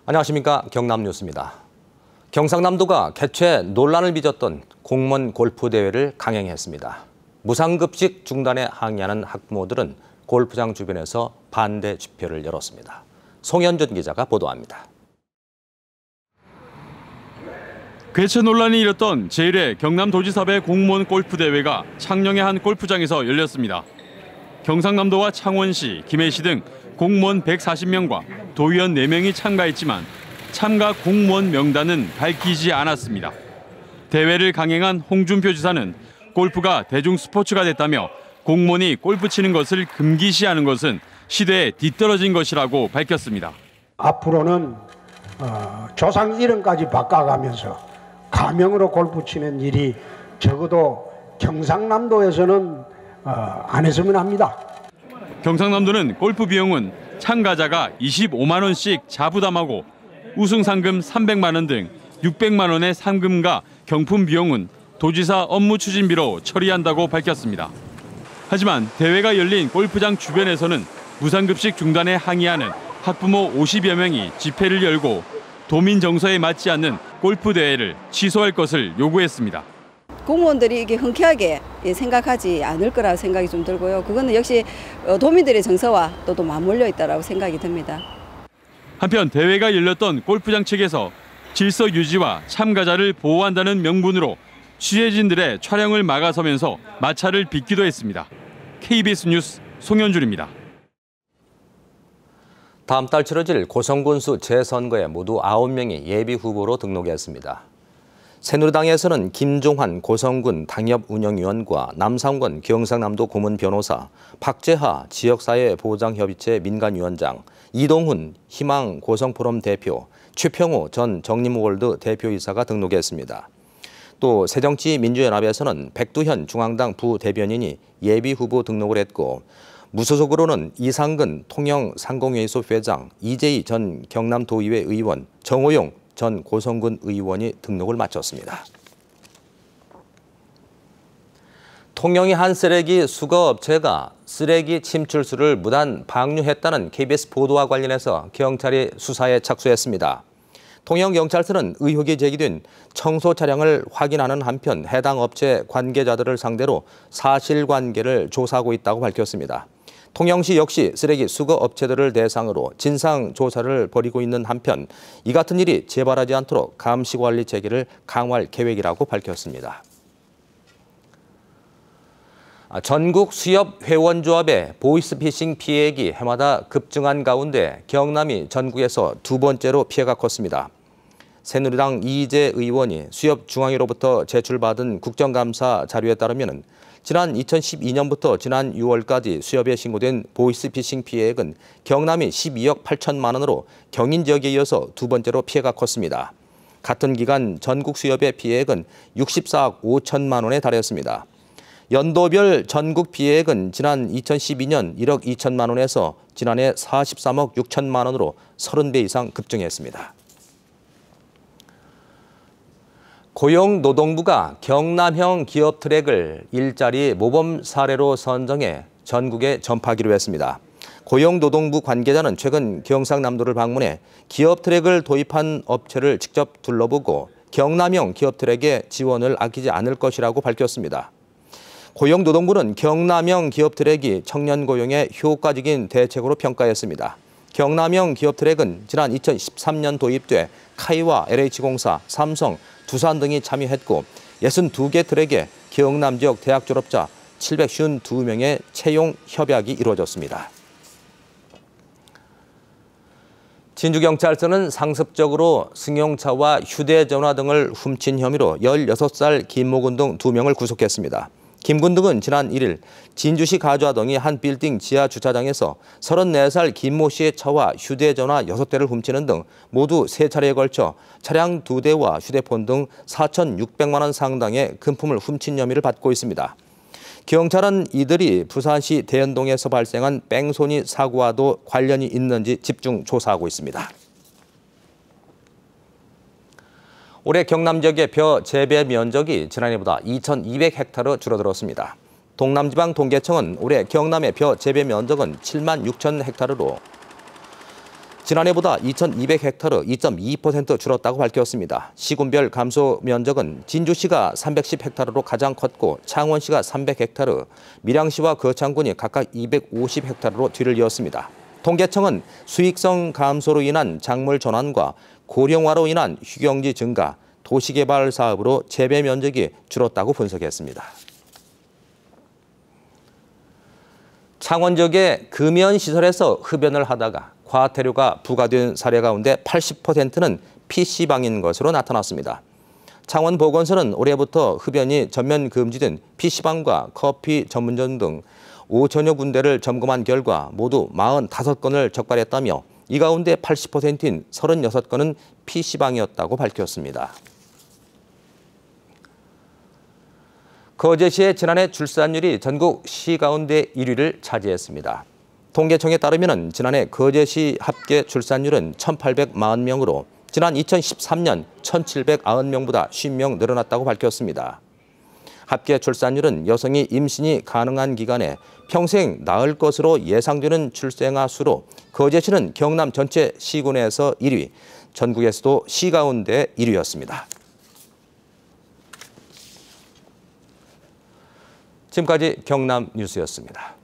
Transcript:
안녕하십니까. 경남뉴스입니다. 경상남도가 개최 논란을 빚었던 공무원 골프 대회를 강행했습니다. 무상급식 중단에 항의하는 학부모들은 골프장 주변에서 반대 집회를 열었습니다. 송현준 기자가 보도합니다. 개최 논란이 일었던 제1회 경남도지사배 공무원 골프 대회가 창녕의 한 골프장에서 열렸습니다. 경상남도와 창원시, 김해시 등 공무원 140명과 도의원 4명이 참가했지만 참가 공무원 명단은 밝히지 않았습니다. 대회를 강행한 홍준표 지사는 골프가 대중 스포츠가 됐다며 공무원이 골프 치는 것을 금기시하는 것은 시대에 뒤떨어진 것이라고 밝혔습니다. 앞으로는 조상 이름까지 바꿔가면서 가명으로 골프 치는 일이 적어도 경상남도에서는 안 했으면 합니다. 경상남도는 골프 비용은 참가자가 25만 원씩 자부담하고 우승 상금 300만 원 등 600만 원의 상금과 경품 비용은 도지사 업무 추진비로 처리한다고 밝혔습니다. 하지만 대회가 열린 골프장 주변에서는 무상급식 중단에 항의하는 학부모 50여 명이 집회를 열고 도민 정서에 맞지 않는 골프 대회를 취소할 것을 요구했습니다. 공무원들이 이게 흔쾌하게 생각하지 않을 거라고 생각이 좀 들고요. 그거는 역시 도민들의 정서와 또 맞물려 있다고 생각이 듭니다. 한편 대회가 열렸던 골프장 측에서 질서 유지와 참가자를 보호한다는 명분으로 취재진들의 촬영을 막아서면서 마찰을 빚기도 했습니다. KBS 뉴스 송현준입니다. 다음 달 치러질 고성군수 재선거에 모두 9명이 예비후보로 등록했습니다. 새누리당에서는 김종환 고성군 당협운영위원과 남상권 경상남도 고문변호사, 박재하 지역사회보장협의체 민간위원장, 이동훈 희망 고성포럼 대표, 최평호 전 정림월드 대표이사가 등록했습니다. 또 새정치민주연합에서는 백두현 중앙당 부대변인이 예비후보 등록을 했고 무소속으로는 이상근 통영상공회의소 회장, 이재희 전 경남도의회 의원, 정호용 전 고성군 의원이 등록을 마쳤습니다. 통영의 한 쓰레기 수거업체가 쓰레기 침출수를 무단 방류했다는 KBS 보도와 관련해서 경찰이 수사에 착수했습니다. 통영경찰서는 의혹이 제기된 청소 차량을 확인하는 한편 해당 업체 관계자들을 상대로 사실관계를 조사하고 있다고 밝혔습니다. 통영시 역시 쓰레기 수거업체들을 대상으로 진상조사를 벌이고 있는 한편 이 같은 일이 재발하지 않도록 감시관리 체계를 강화할 계획이라고 밝혔습니다. 전국 수협회원조합의 보이스피싱 피해액이 해마다 급증한 가운데 경남이 전국에서 두 번째로 피해가 컸습니다. 새누리당 이희재 의원이 수협중앙회로부터 제출받은 국정감사 자료에 따르면 지난 2012년부터 지난 6월까지 수협에 신고된 보이스피싱 피해액은 경남이 12억 8천만 원으로 경인 지역에 이어서 두 번째로 피해가 컸습니다. 같은 기간 전국 수협의 피해액은 64억 5천만 원에 달했습니다. 연도별 전국 피해액은 지난 2012년 1억 2천만 원에서 지난해 43억 6천만 원으로 30배 이상 급증했습니다. 고용노동부가 경남형 기업 트랙을 일자리 모범 사례로 선정해 전국에 전파하기로 했습니다. 고용노동부 관계자는 최근 경상남도를 방문해 기업 트랙을 도입한 업체를 직접 둘러보고 경남형 기업 트랙에 지원을 아끼지 않을 것이라고 밝혔습니다. 고용노동부는 경남형 기업 트랙이 청년 고용에 효과적인 대책으로 평가했습니다. 경남형 기업 트랙은 지난 2013년 도입돼 카이와 LH공사, 삼성, 두산 등이 참여했고 62개 트랙에 경남 지역 대학 졸업자 752명의 채용 협약이 이루어졌습니다. 진주경찰서는 상습적으로 승용차와 휴대전화 등을 훔친 혐의로 16살 김모군 등 2명을 구속했습니다. 김군 등은 지난 1일 진주시 가주아동이 한 빌딩 지하 주차장에서 34살 김모 씨의 차와 휴대전화 6대를 훔치는 등 모두 3차례에 걸쳐 차량 2대와 휴대폰 등 4,600만 원 상당의 금품을 훔친 혐의를 받고 있습니다. 경찰은 이들이 부산시 대연동에서 발생한 뺑소니 사고와도 관련이 있는지 집중 조사하고 있습니다. 올해 경남 지역의 벼 재배 면적이 지난해보다 2,200헥타르 줄어들었습니다. 동남지방통계청은 올해 경남의 벼 재배 면적은 7만 6천 헥타르로 지난해보다 2,200헥타르 2.2% 줄었다고 밝혔습니다. 시군별 감소 면적은 진주시가 310헥타르로 가장 컸고 창원시가 300헥타르, 밀양시와 거창군이 각각 250헥타르로 뒤를 이었습니다. 통계청은 수익성 감소로 인한 작물 전환과 고령화로 인한 휴경지 증가, 도시개발 사업으로 재배 면적이 줄었다고 분석했습니다. 창원 지역의 금연시설에서 흡연을 하다가 과태료가 부과된 사례 가운데 80%는 PC방인 것으로 나타났습니다. 창원보건소는 올해부터 흡연이 전면 금지된 PC방과 커피 전문점 등 5천여 군데를 점검한 결과 모두 45건을 적발했다며 이 가운데 80%인 36건은 PC방이었다고 밝혔습니다. 거제시의 지난해 출산율이 전국 시 가운데 1위를 차지했습니다. 통계청에 따르면 지난해 거제시 합계 출산율은 1,840명으로 지난 2013년 1,790명보다 50명 늘어났다고 밝혔습니다. 합계 출산율은 여성이 임신이 가능한 기간에 평생 낳을 것으로 예상되는 출생아 수로 거제시는 경남 전체 시군에서 1위, 전국에서도 시 가운데 1위였습니다. 지금까지 경남 뉴스였습니다.